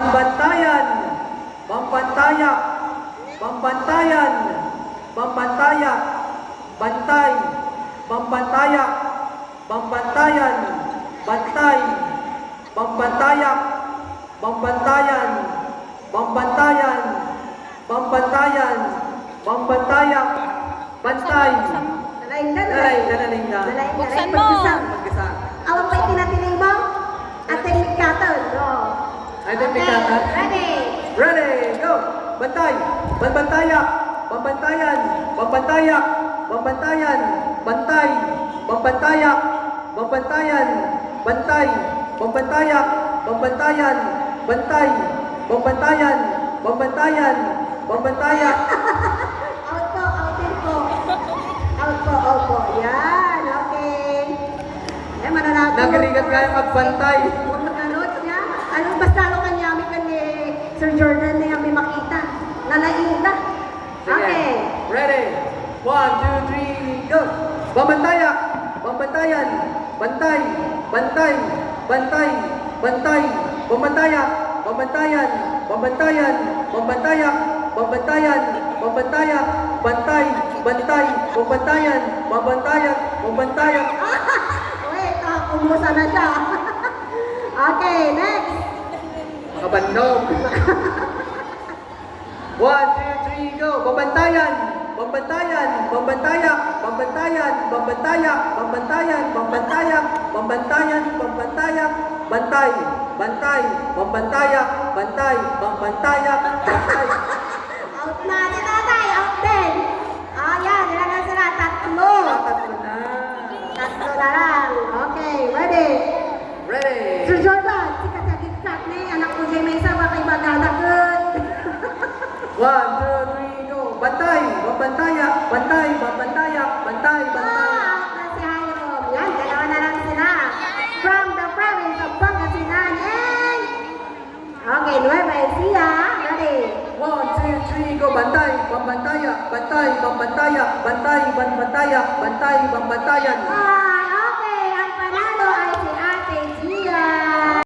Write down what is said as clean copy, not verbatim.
Pambantayan, pambantayak, pambantayan, pambantayak, bantay, pambantayak, pambantayan, bantay, pambantayak, pambantayan, pambantayan, pambantayan, pambantayak, bantay. Dalain. Buksan mo. Magkasa. Awang pa itinatinig mo? Ating mikatan. Ay, may pikatan. Ready? Ready, go! Bantay! Pambantayak! Pambantayan! Pambantayak! Pambantayan! Bantay! Pambantayak! Pambantayan! Bantay! Pambantayak! Pambantayan! Bantay! Pambantayan! Pambantayan! Pambantayak! Out po, outin po. Out po. Yan, okay. Eh, mananalo. Nagaligat nga yung magbantay. Huwag mag-alot niya. Anong basta lo kanya kami ni Sir Jordan na kami makita. Nalain na. Okay. Ready? 1, 2, 3, go! Pambantayak! Pambantayan! Bantay! Bantay! Bantay! Bantay! Pambantayak! Pambantayan! Pambantayan! Pambantayak! Pambantayan! Pambantayak! Bantay! Bantay! Pambantayan! Pambantayak! Pambantayak! Wait, umusa na siya. Okay, next. Kabandog! 1, 2, 3, go! Pambantayan! Pambantayan! Pambantayak! Pambantayan! Pambantayak! Pambantayan! Pambantayak! Pambantayan! Pambantayak! Bantay! Bantay! Pambantayak! Bantay! Pambantayak! Bantay! Out na si tatay. Out din. Ayan, ilan na sila? Tatlo. Tatlo na! Tatlo na lang. Okay, ready? Ready! Sir Jordan, si kasagit-sak ni anak ko siya may isa kay bagadagot. 1, 2, 3, go! Bantay! Pambantayak! Bantay! Pambantayak! Bantay! Bantay! Out na si Hiram. Yan, dalawa na lang sila. From the province of Pangasinan and... Okay, Nueva Ecija. Ready? 1, 2, 3, go! Bantay! Pambantayak! Bantay! Pambantayak! Bantay! Pambantayak! Bantay! Pambantayan!